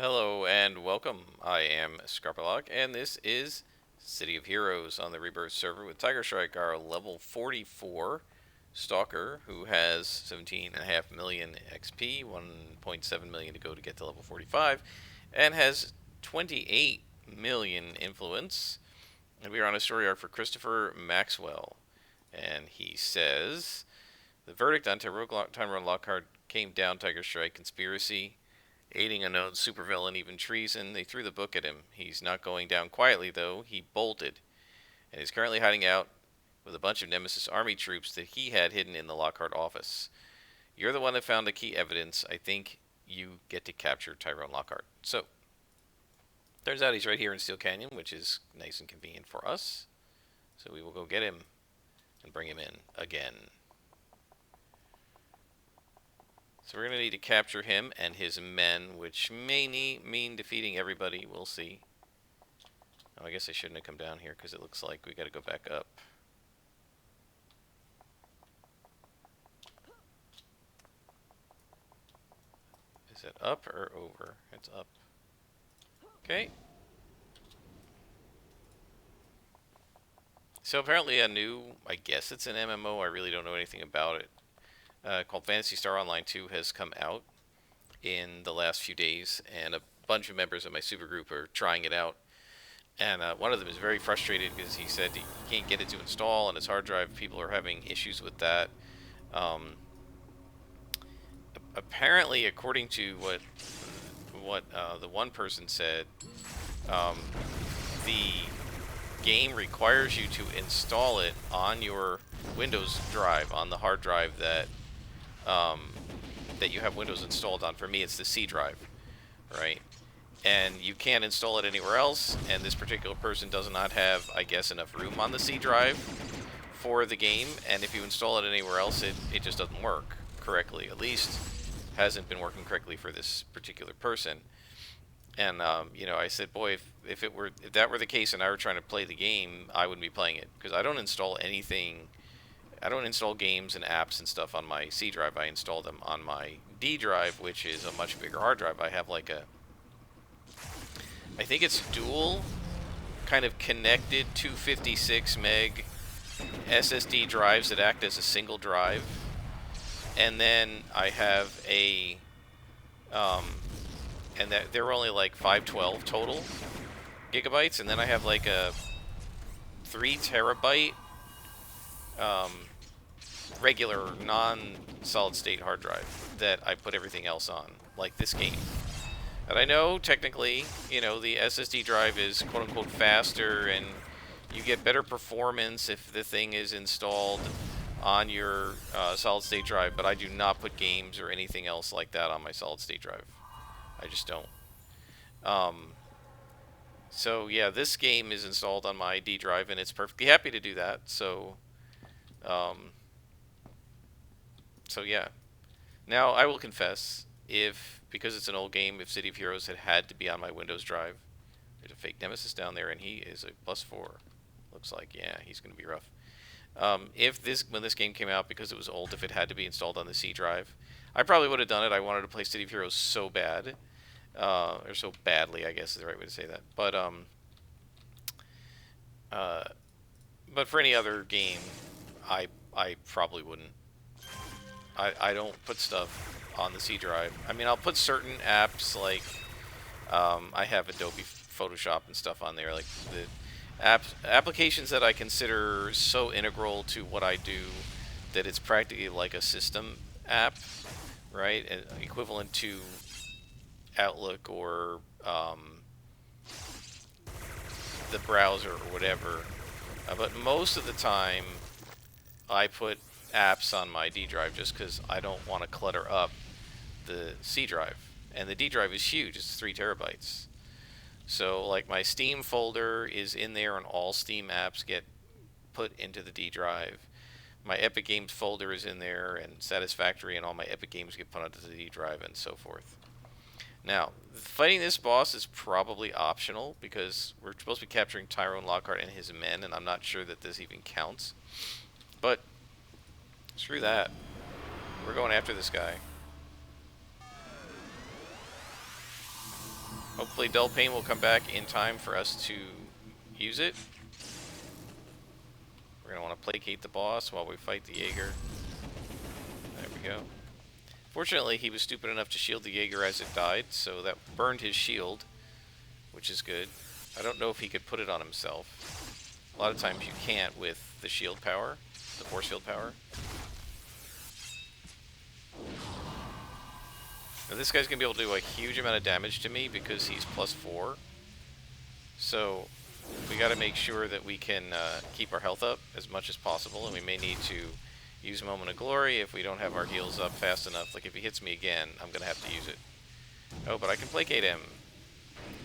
Hello and welcome. I am Scarpalog, and this is City of Heroes on the Rebirth server with Shrike, our level 44 Stalker, who has 17.5 million XP, 1.7 million to go to get to level 45, and has 28 million influence. And we are on a story arc for Christopher Maxwell. And he says, the verdict on Tyrone Lockhart came down. Shrike conspiracy, aiding a known supervillain, even treason. They threw the book at him. He's not going down quietly, though. He bolted, and is currently hiding out with a bunch of Nemesis army troops that he had hidden in the Lockhart office. You're the one that found the key evidence. I think you get to capture Tyrone Lockhart. So, turns out he's right here in Steel Canyon, which is nice and convenient for us. So we will go get him and bring him in again. So we're going to need to capture him and his men, which may mean defeating everybody. We'll see. Oh, I guess I shouldn't have come down here because it looks like we got to go back up. Is it up or over? It's up. Okay. So apparently a new, I guess it's an MMO, I really don't know anything about it, called Phantasy Star Online 2 has come out in the last few days, and a bunch of members of my supergroup are trying it out. And one of them is very frustrated because he said he can't get it to install on his hard drive. People are having issues with that. Apparently, according to what the one person said, the game requires you to install it on your Windows drive, on the hard drive that that you have Windows installed on. For me, it's the C drive, right? And you can't install it anywhere else, and this particular person does not have, I guess, enough room on the C drive for the game, and if you install it anywhere else, it just doesn't work correctly. At least hasn't been working correctly for this particular person. And you know, I said, boy, if that were the case and I were trying to play the game, I wouldn't be playing it, because I don't install anything. I don't install games and apps and stuff on my C drive. I install them on my D drive, which is a much bigger hard drive. I have like I think it's dual kind of connected 256 meg SSD drives that act as a single drive. And then I have and that they're only like 512 total gigabytes, and then I have like a 3 terabyte regular non-solid state hard drive that I put everything else on, like this game. And I know technically, you know, the SSD drive is quote-unquote faster and you get better performance if the thing is installed on your solid state drive, but I do not put games or anything else like that on my solid state drive. I just don't. So yeah, this game is installed on my D drive, and it's perfectly happy to do that. So yeah. Now I will confess, because it's an old game, if City of Heroes had to be on my Windows drive, there's a fake Nemesis down there, and he is a +4. Looks like, yeah, he's going to be rough. When this game came out, because it was old, if it had to be installed on the C drive, I probably would have done it. I wanted to play City of Heroes so bad, or so badly, I guess is the right way to say that. But for any other game, I probably wouldn't. I don't put stuff on the C drive. I mean, I'll put certain apps, like I have Adobe Photoshop and stuff on there, like the applications that I consider so integral to what I do that it's practically like a system app, right? Equivalent to Outlook or the browser or whatever. But most of the time, I put apps on my D drive just because I don't want to clutter up the C drive. And the D drive is huge, it's 3 terabytes. So like my Steam folder is in there, and all Steam apps get put into the D drive. My Epic Games folder is in there, and Satisfactory and all my Epic Games get put onto the D drive, and so forth. Now, fighting this boss is probably optional because we're supposed to be capturing Tyrone Lockhart and his men, and I'm not sure that this even counts. But screw that. We're going after this guy. Hopefully Dull Pain will come back in time for us to use it. We're going to want to placate the boss while we fight the Jaeger. There we go. Fortunately, he was stupid enough to shield the Jaeger as it died, so that burned his shield, which is good. I don't know if he could put it on himself. A lot of times you can't with the shield power, the force field power. Now this guy's going to be able to do a huge amount of damage to me because he's +4. So we got to make sure that we can keep our health up as much as possible, and we may need to use Moment of Glory if we don't have our heals up fast enough. Like if he hits me again, I'm going to have to use it. Oh, but I can placate him.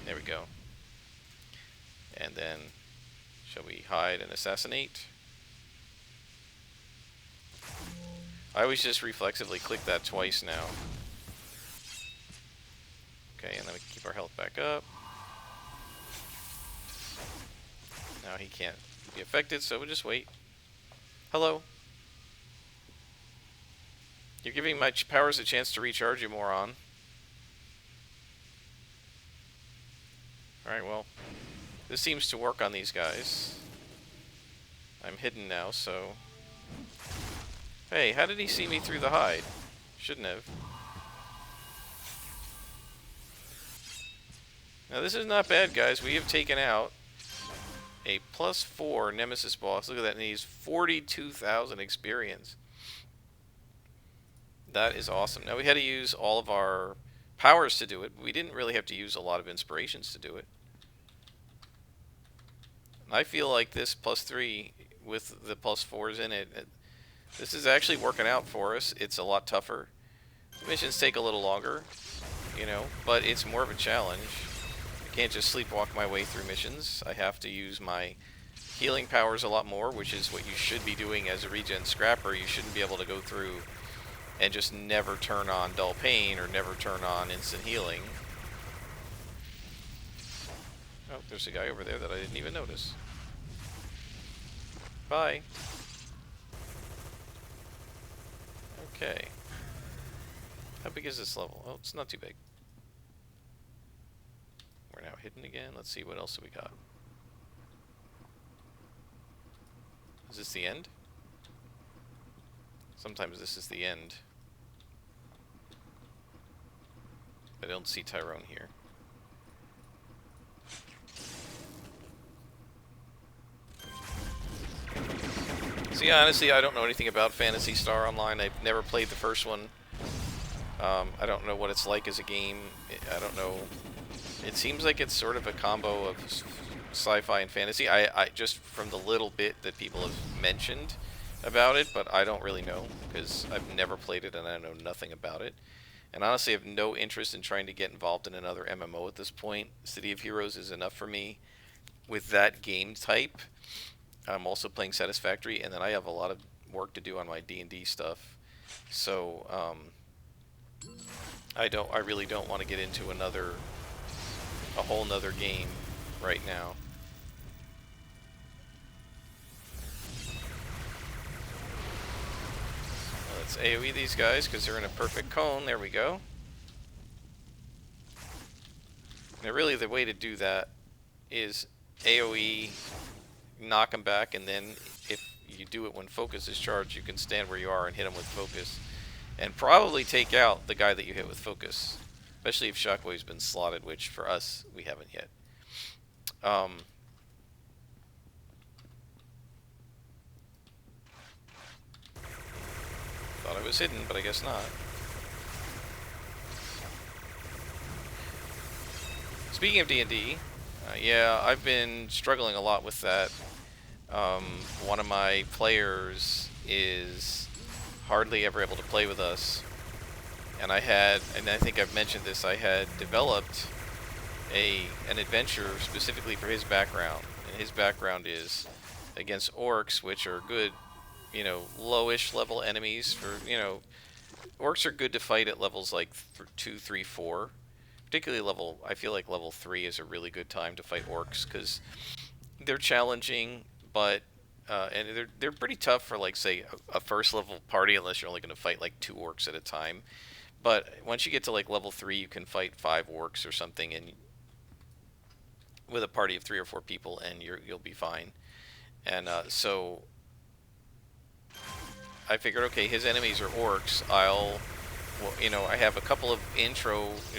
There we go. And then, shall we hide and assassinate? I always just reflexively click that twice now. Okay, and then we can keep our health back up. Now he can't be affected, so we'll just wait. Hello. You're giving my powers a chance to recharge, you moron. Alright, well, this seems to work on these guys. I'm hidden now, so... Hey, how did he see me through the hide? Shouldn't have. Now this is not bad, guys. We have taken out a +4 Nemesis boss. Look at that, and he's 42,000 experience. That is awesome. Now we had to use all of our powers to do it. We didn't really have to use a lot of inspirations to do it. I feel like this +3 with the +4s in it, this is actually working out for us. It's a lot tougher. Missions take a little longer, you know, but it's more of a challenge. I can't just sleepwalk my way through missions. I have to use my healing powers a lot more, which is what you should be doing as a regen scrapper. You shouldn't be able to go through and just never turn on Dull Pain or never turn on instant healing. Oh, there's a guy over there that I didn't even notice. Bye. Okay. How big is this level? Oh, it's not too big. We're now hidden again. Let's see, what else we got. Is this the end? Sometimes this is the end. I don't see Tyrone here. See, honestly, I don't know anything about Phantasy Star Online. I've never played the first one. I don't know what it's like as a game. I don't know. It seems like it's sort of a combo of sci-fi and fantasy. I just from the little bit that people have mentioned about it, but I don't really know because I've never played it and I know nothing about it. And honestly, I have no interest in trying to get involved in another MMO at this point. City of Heroes is enough for me with that game type. I'm also playing Satisfactory, and then I have a lot of work to do on my D&D stuff. So, I really don't want to get into a whole nother game right now. Let's AoE these guys because they're in a perfect cone. There we go. Now really the way to do that is AoE, knock them back, and then if you do it when focus is charged, you can stand where you are and hit them with focus. And probably take out the guy that you hit with focus. Especially if Shockwave's been slotted, which for us, we haven't yet. Thought I was hidden, but I guess not. Speaking of D&D, yeah, I've been struggling a lot with that. One of my players is hardly ever able to play with us. And I think I've mentioned this, I had developed an adventure specifically for his background. And his background is against orcs, which are good, you know, lowish level enemies for, you know, orcs are good to fight at levels like 2, 3, 4. Particularly I feel like level 3 is a really good time to fight orcs because they're challenging, but and they're pretty tough for, like, say a first level party unless you're only going to fight like 2 orcs at a time. But once you get to like level 3, you can fight 5 orcs or something, and with a party of 3 or 4 people, and you'll be fine. And so I figured, okay, his enemies are orcs. Well, I have a couple of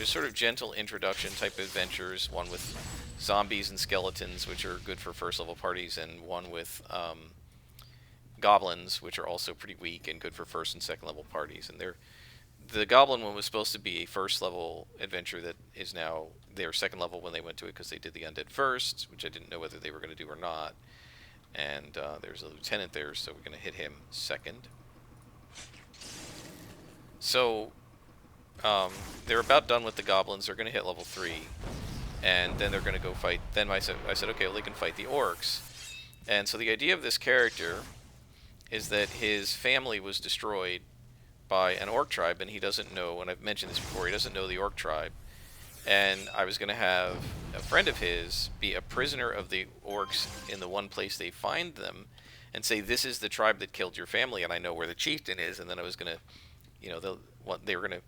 sort of gentle introduction type adventures. One with zombies and skeletons, which are good for first level parties, and one with goblins, which are also pretty weak and good for first and second level parties. And the goblin one was supposed to be a first level adventure that is now their second level when they went to it, because they did the undead first, which I didn't know whether they were going to do or not. And there's a lieutenant there, so we're going to hit him second. So they're about done with the goblins. They're going to hit level 3, and then they're going to go fight. Then I said, okay, well, they can fight the orcs. And so the idea of this character is that his family was destroyed by an orc tribe, and he doesn't know, and I've mentioned this before, he doesn't know the orc tribe. And I was going to have a friend of his be a prisoner of the orcs in the one place they find them, and say, this is the tribe that killed your family, and I know where the chieftain is. And then I was going to, they were going to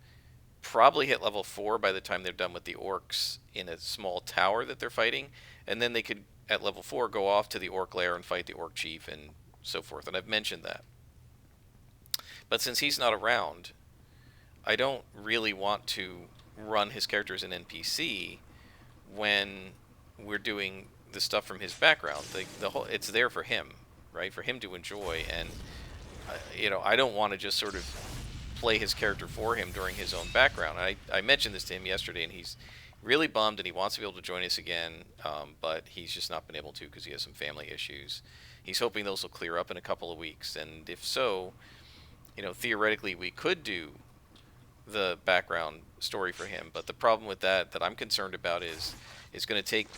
probably hit level 4 by the time they're done with the orcs in a small tower that they're fighting, and then they could, at level 4, go off to the orc lair and fight the orc chief and so forth. And I've mentioned that. But since he's not around, I don't really want to run his character as an NPC when we're doing the stuff from his background. It's there for him, right? For him to enjoy, and I don't want to just sort of play his character for him during his own background. I mentioned this to him yesterday, and he's really bummed, and he wants to be able to join us again, but he's just not been able to because he has some family issues. He's hoping those will clear up in a couple of weeks, and if so, theoretically we could do the background story for him. But the problem with that I'm concerned about is it's going to take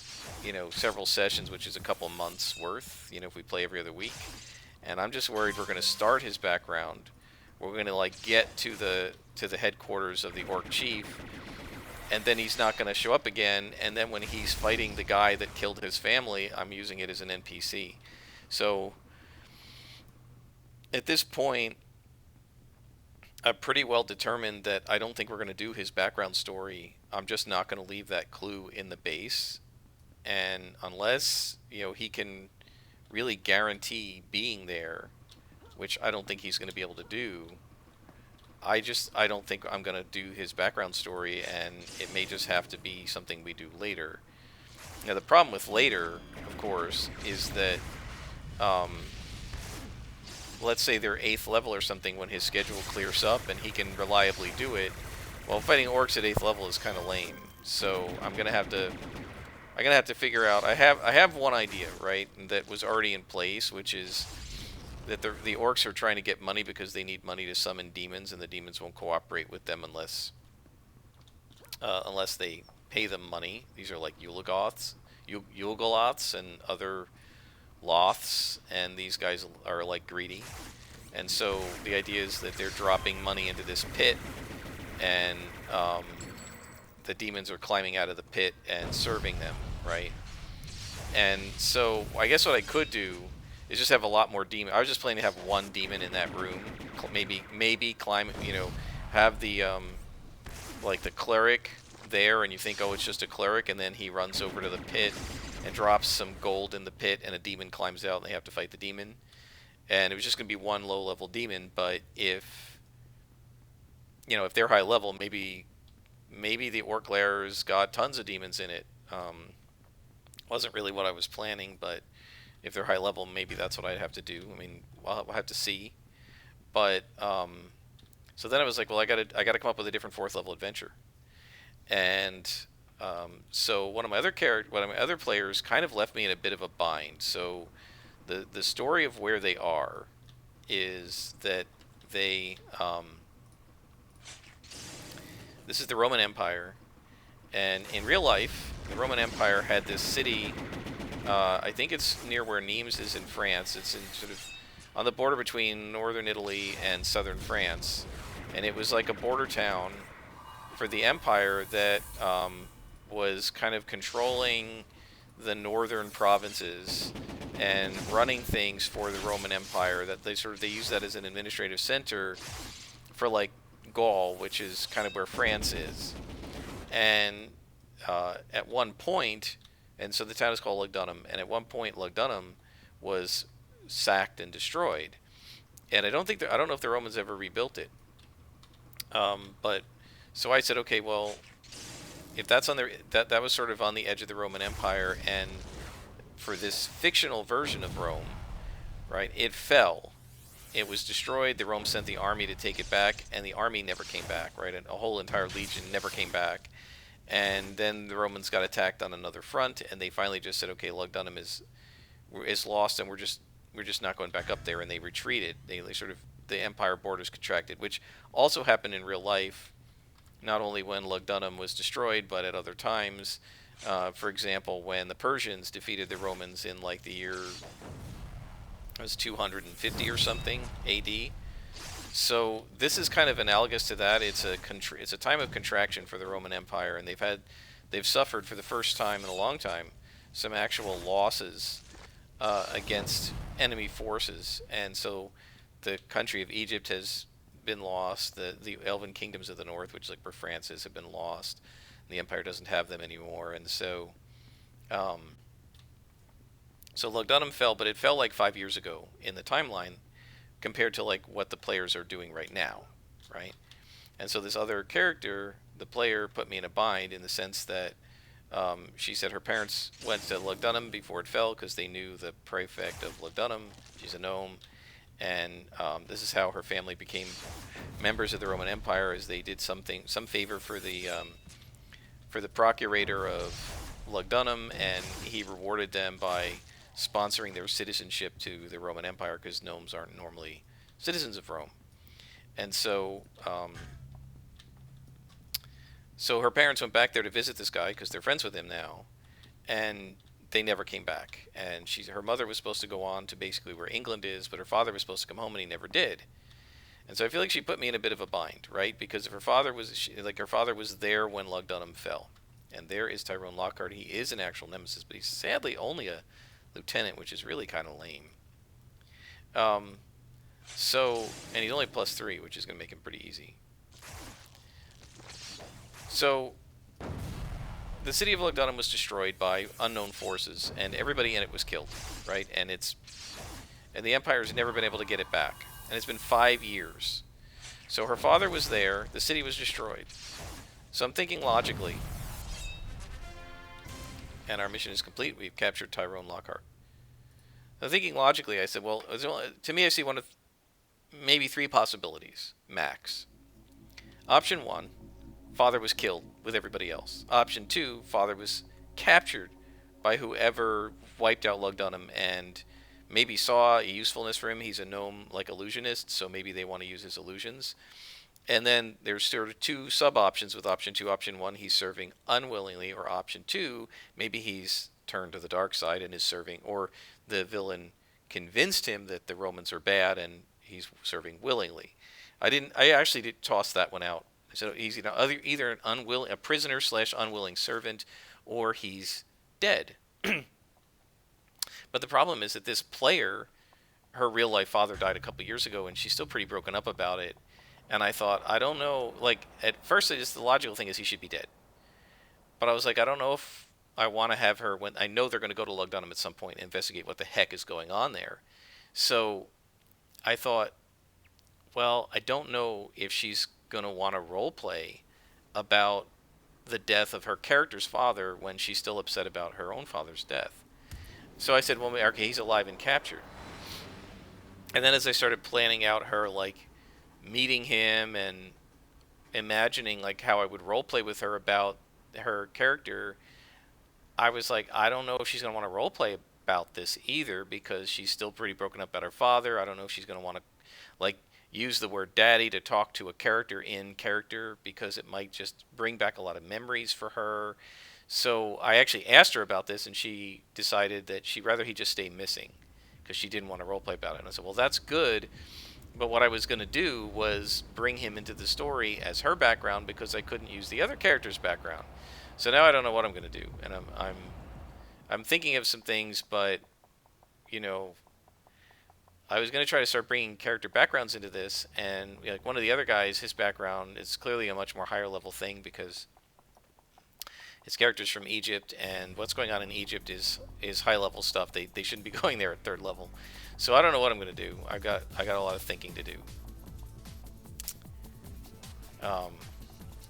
several sessions, which is a couple months worth, if we play every other week. And I'm just worried we're going to start his background, we're going to get to the headquarters of the orc chief, and then he's not going to show up again, and then when he's fighting the guy that killed his family, I'm using it as an NPC. So at this point, I'm pretty well determined that I don't think we're going to do his background story. I'm just not going to leave that clue in the base. And unless, he can really guarantee being there, which I don't think he's going to be able to do, I don't think I'm going to do his background story, and it may just have to be something we do later. Now, the problem with later, of course, is that let's say they're 8th level or something when his schedule clears up and he can reliably do it. Well, fighting orcs at 8th level is kind of lame. So I'm gonna have to figure out. I have one idea, right, that was already in place, which is that the orcs are trying to get money because they need money to summon demons, and the demons won't cooperate with them unless they pay them money. These are like Yulgoths and other Loths, and these guys are like greedy. And so the idea is that they're dropping money into this pit, and the demons are climbing out of the pit and serving them, right? And so I guess what I could do is just have a lot more demons. I was just planning to have one demon in that room, maybe climb, have the like the cleric there, and you think, oh, it's just a cleric, and then he runs over to the pit and drops some gold in the pit, and a demon climbs out, and they have to fight the demon. And it was just going to be one low-level demon, but if they're high level, maybe the orc lair's got tons of demons in it. Wasn't really what I was planning, but if they're high level, maybe that's what I'd have to do. I mean, we'll have to see. But so then I was like, well, I got to come up with a different 4th level adventure. And so one of my other players kind of left me in a bit of a bind. So the story of where they are is that they this is the Roman Empire, and in real life, the Roman Empire had this city. I think it's near where Nimes is in France. It's in sort of on the border between northern Italy and southern France, and it was like a border town for the Empire that was kind of controlling the northern provinces and running things for the Roman Empire. That they use that as an administrative center for like Gaul, which is kind of where France is. And at one point, And so the town is called Lugdunum. And at one point, Lugdunum was sacked and destroyed. And I don't know if the Romans ever rebuilt it. But so I said, okay, well, if that's on the that was sort of on the edge of the Roman Empire, and for this fictional version of Rome, right? It fell. It was destroyed. The Rome sent the army to take it back, and the army never came back, right? And a whole entire legion never came back. And then the Romans got attacked on another front, and they finally just said, "Okay, Lugdunum is lost, and we're just not going back up there." And they retreated. They sort of the empire borders contracted, which also happened in real life, not only when Lugdunum was destroyed, but at other times. For example, when the Persians defeated the Romans in like the year it was 250 or something AD. So this is kind of analogous to that. It's a time of contraction for the Roman Empire, and they've suffered for the first time in a long time some actual losses against enemy forces, and so the country of Egypt has been lost. The Elven kingdoms of the north, which like where France is, have been lost. The empire doesn't have them anymore, and um, so Lugdunum fell, but it fell like 5 years ago in the timeline compared to like what the players are doing right now, right? And so this other character, the player, put me in a bind in the sense that she said her parents went to Lugdunum before it fell because they knew the prefect of Lugdunum. She's a gnome, and this is how her family became members of the Roman Empire, as they did some favor for the procurator of Lugdunum, and he rewarded them by sponsoring their citizenship to the Roman Empire because gnomes aren't normally citizens of Rome. And so her parents went back there to visit this guy because they're friends with him now, and they never came back. And her mother was supposed to go on to basically where England is, but her father was supposed to come home, and he never did. And so I feel like she put me in a bit of a bind, right? Because if her father was there when Lugdunum fell, and there is Tyrone Lockhart. He is an actual nemesis, but he's sadly only a lieutenant, which is really kind of lame. Um, and he's only +3, which is going to make him pretty easy. So the city of Lugdunum was destroyed by unknown forces, and everybody in it was killed, right? And the Empire's never been able to get it back, and it's been 5 years. So her father was there. The city was destroyed. So I'm thinking logically, and our mission is complete. We've captured Tyrone Lockhart. I'm thinking logically. I said, well, to me, I see one of maybe 3 possibilities max. Option 1. Father was killed with everybody else. Option 2, father was captured by whoever wiped out Lugdunum and maybe saw a usefulness for him. He's a gnome like illusionist, so maybe they want to use his illusions. And then there's sort of 2 sub-options with option 2. Option 1, he's serving unwillingly, or option 2, maybe he's turned to the dark side and is serving, or the villain convinced him that the Romans are bad and he's serving willingly. I actually did toss that one out. So he's either a prisoner / unwilling servant, or he's dead. But the problem is that this player, her real life father died a couple years ago, and she's still pretty broken up about it. And I thought, I don't know. Like at first, the logical thing is he should be dead. But I was like, I don't know if I want to have her when I know they're going to go to Lugdunum at some point and investigate what the heck is going on there. So I thought, well, I don't know if she's going to want to role play about the death of her character's father when she's still upset about her own father's death. So I said, well, okay, he's alive and captured. And then as I started planning out her like meeting him and imagining like how I would role play with her about her character, I was like, I don't know if she's going to want to role play about this either, because she's still pretty broken up about her father. I don't know if she's going to want to like use the word daddy to talk to a character in character, because it might just bring back a lot of memories for her. So I actually asked her about this, and she decided that she'd rather he just stay missing because she didn't want to roleplay about it. And I said, well, that's good, but what I was going to do was bring him into the story as her background because I couldn't use the other character's background. So now I don't know what I'm going to do, and I'm thinking of some things, but you know, I was going to try to start bringing character backgrounds into this, and like one of the other guys, his background is clearly a much more higher level thing because His character's from Egypt, and what's going on in Egypt is high level stuff. They shouldn't be going there at 3rd level. So I don't know what I'm gonna do. I got a lot of thinking to do.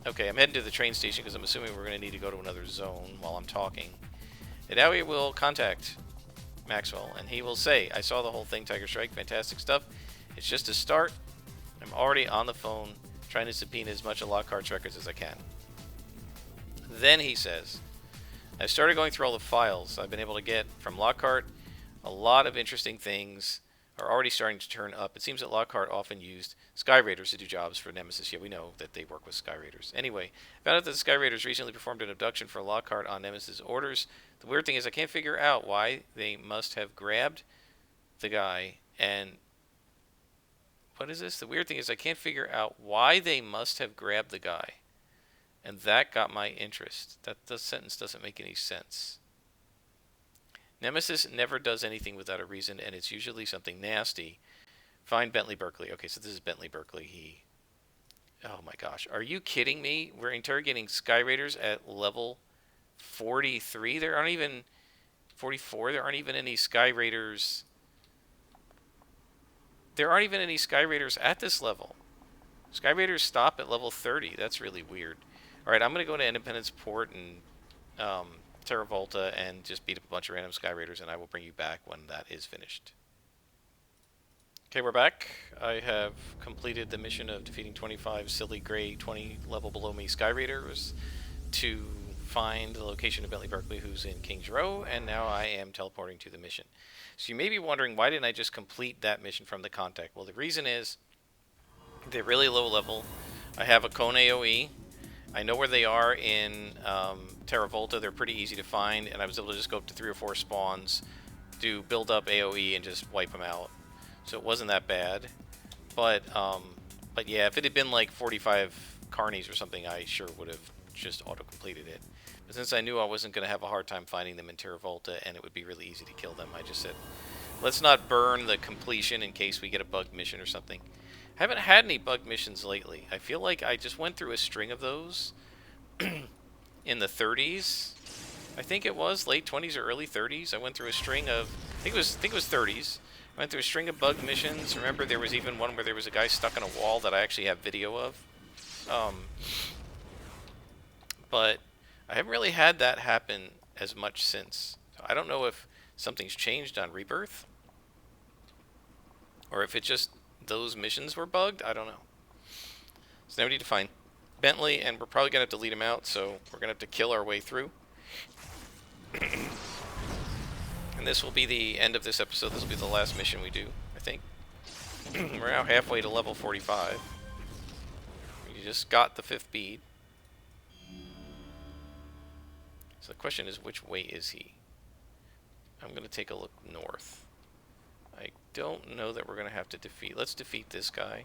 Okay, I'm heading to the train station because I'm assuming we're gonna need to go to another zone while I'm talking. And now we will contact Maxwell, and he will say, I saw the whole thing, Tiger Shrike, fantastic stuff. It's just a start. I'm already on the phone trying to subpoena as much of Lockhart's records as I can. Then he says, I started going through all the files I've been able to get from Lockhart. A lot of interesting things are already starting to turn up. It seems that Lockhart often used Sky Raiders to do jobs for Nemesis. Yeah, we know that they work with Sky Raiders. Anyway, found out that the Sky Raiders recently performed an abduction for Lockhart on Nemesis orders. The weird thing is I can't figure out why they must have grabbed the guy and... What is this? The weird thing is I can't figure out why they must have grabbed the guy. And that got my interest. The sentence doesn't make any sense. Nemesis never does anything without a reason, and it's usually something nasty. Find Bentley Berkeley. Okay, so this is Bentley Berkeley. Oh my gosh. Are you kidding me? We're interrogating Sky Raiders at level 43? There aren't even... 44? There aren't even any Sky Raiders... There aren't even any Sky Raiders at this level. Sky Raiders stop at level 30. That's really weird. Alright, I'm going to go to Independence Port and Terra Volta and just beat up a bunch of random Sky Raiders, and I will bring you back when that is finished. Okay, we're back. I have completed the mission of defeating 25 silly gray 20 level below me Sky Raiders to find the location of Bentley Berkeley, who's in Kings Row, and now I am teleporting to the mission. So you may be wondering, why didn't I just complete that mission from the contact? Well, the reason is they're really low level. I have a cone AoE. I know where they are in Terra Volta. They're pretty easy to find, and I was able to just go up to 3 or 4 spawns, do build up AoE, and just wipe them out. So it wasn't that bad. But yeah, if it had been like 45 carnies or something, I sure would have just auto-completed it. But since I knew I wasn't going to have a hard time finding them in Terra Volta, and it would be really easy to kill them, I just said, let's not burn the completion in case we get a bugged mission or something. I haven't had any bugged missions lately. I feel like I just went through a string of those in the 30s. I think it was late 20s or early 30s. I went through a string of, I think it was 30s. I went through a string of bugged missions. Remember, there was even one where there was a guy stuck in a wall that I actually have video of. But I haven't really had that happen as much since. So I don't know if something's changed on Rebirth, or if it just those missions were bugged. I don't know. So now we need to find Bentley, and we're probably going to have to lead him out, so we're going to have to kill our way through. And this will be the end of this episode. This will be the last mission we do, I think. We're now halfway to level 45. We just got the 5th bead. So the question is, which way is he? I'm going to take a look north. I don't know that we're going to have to defeat. Let's defeat this guy.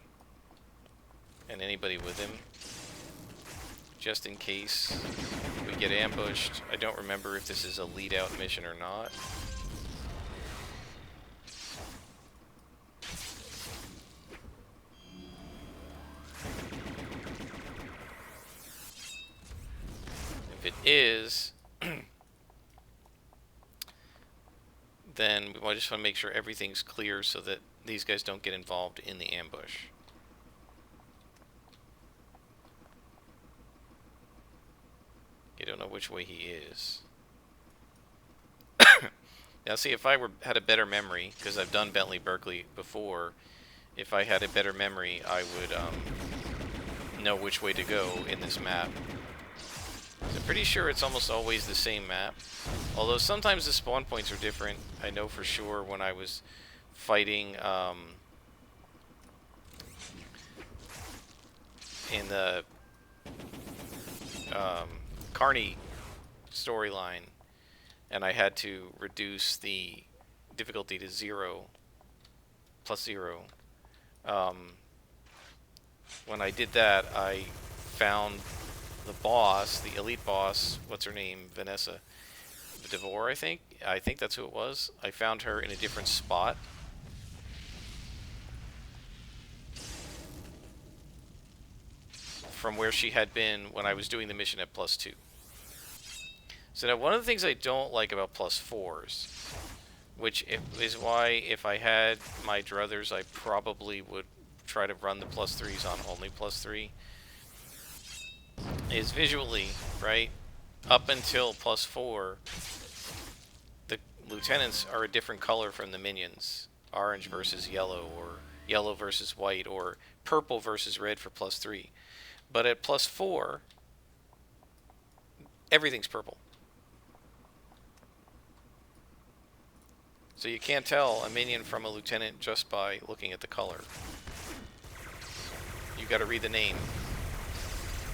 And anybody with him. Just in case we get ambushed. I don't remember if this is a lead-out mission or not. If it is, then we just want to make sure everything's clear so that these guys don't get involved in the ambush. I don't know which way he is. Now see, if I had a better memory, because I've done Bentley Berkeley before, if I had a better memory, I would know which way to go in this map. So I'm pretty sure it's almost always the same map. Although sometimes the spawn points are different. I know for sure when I was fighting in the Carney storyline, and I had to reduce the difficulty to 0, plus 0. When I did that, I found the boss, the elite boss, what's her name, Vanessa DeVore, I think. I think that's who it was. I found her in a different spot. From where she had been when I was doing the mission at +2. So now one of the things I don't like about +4s, which is why if I had my druthers, I probably would try to run the +3s on only +3, is visually, right? Up until +4, the lieutenants are a different color from the minions. Orange versus yellow, or yellow versus white, or purple versus red for +3. But at +4, everything's purple. So you can't tell a minion from a lieutenant just by looking at the color. You got to read the name,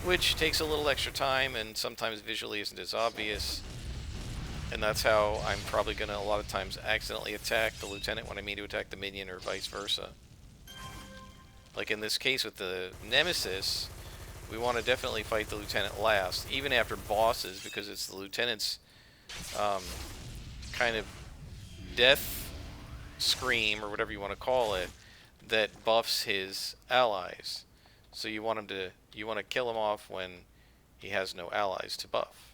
which takes a little extra time and sometimes visually isn't as obvious. And that's how I'm probably going to, a lot of times, accidentally attack the lieutenant when I mean to attack the minion, or vice versa. Like in this case with the Nemesis, we want to definitely fight the lieutenant last, even after bosses, because it's the lieutenant's kind of death scream, or whatever you want to call it, that buffs his allies. So you want to kill him off when he has no allies to buff.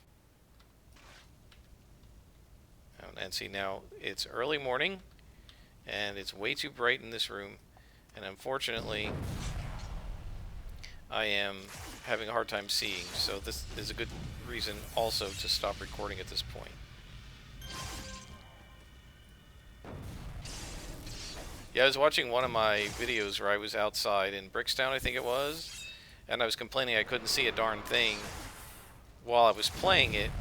And see, now it's early morning and it's way too bright in this room, and unfortunately I am having a hard time seeing, so this is a good reason also to stop recording at this point. Yeah, I was watching one of my videos where I was outside in Brickstown, I think it was, and I was complaining I couldn't see a darn thing while I was playing it.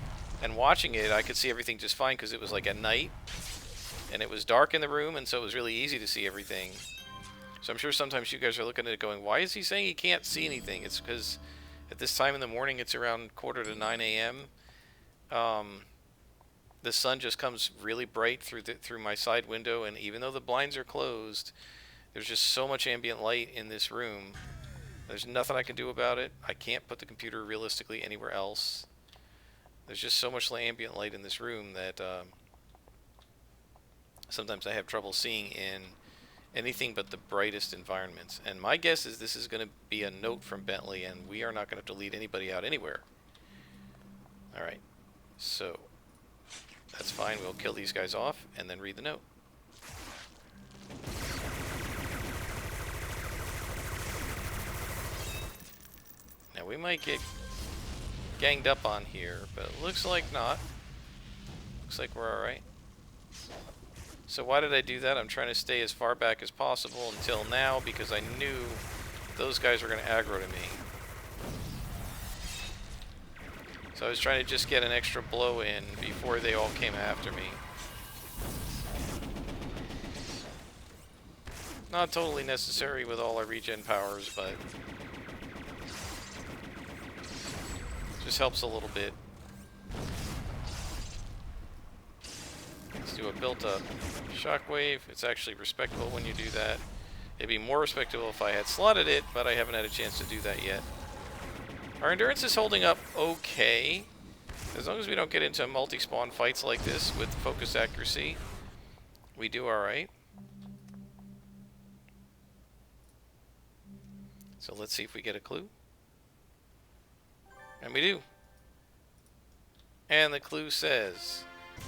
And watching it, I could see everything just fine because it was like at night, and it was dark in the room, and so it was really easy to see everything. So I'm sure sometimes you guys are looking at it going, why is he saying he can't see anything? It's because at this time in the morning, it's around 8:45 a.m. The sun just comes really bright through my side window, and even though the blinds are closed, there's just so much ambient light in this room. There's nothing I can do about it. I can't put the computer realistically anywhere else. There's just so much ambient light in this room that sometimes I have trouble seeing in anything but the brightest environments. And my guess is this is going to be a note from Bentley, and we are not going to have to lead anybody out anywhere. Alright, so that's fine. We'll kill these guys off and then read the note. Now we might get ganged up on here, but it looks like not. Looks like we're alright. So why did I do that? I'm trying to stay as far back as possible until now because I knew those guys were going to aggro to me. So I was trying to just get an extra blow in before they all came after me. Not totally necessary with all our regen powers, but just helps a little bit. Let's do a built-up shockwave. It's actually respectable when you do that. It'd be more respectable if I had slotted it, but I haven't had a chance to do that yet. Our endurance is holding up okay. As long as we don't get into multi-spawn fights like this with focus accuracy, we do alright. So let's see if we get a clue. And we do. And the clue says,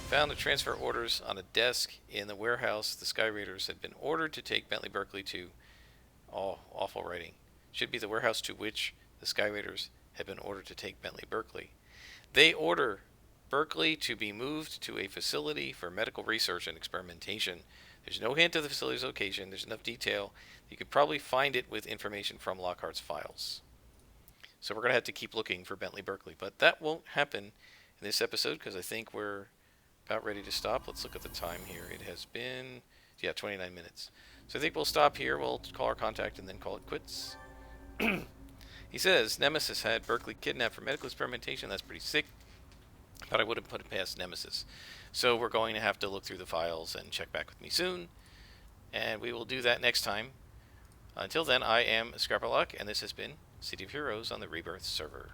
found the transfer orders on a desk in the warehouse. The Sky Raiders had been ordered to take Bentley Berkeley to... Oh, awful writing. Should be the warehouse to which the Sky Raiders had been ordered to take Bentley Berkeley. They order Berkeley to be moved to a facility for medical research and experimentation. There's no hint of the facility's location. There's enough detail. You could probably find it with information from Lockhart's files. So we're going to have to keep looking for Bentley Berkeley. But that won't happen in this episode because I think we're about ready to stop. Let's look at the time here. It has been, 29 minutes. So I think we'll stop here. We'll call our contact and then call it quits. He says, Nemesis had Berkeley kidnapped for medical experimentation. That's pretty sick. But I wouldn't put it past Nemesis. So we're going to have to look through the files and check back with me soon. And we will do that next time. Until then, I am Scarpalock, and this has been City of Heroes on the Rebirth server.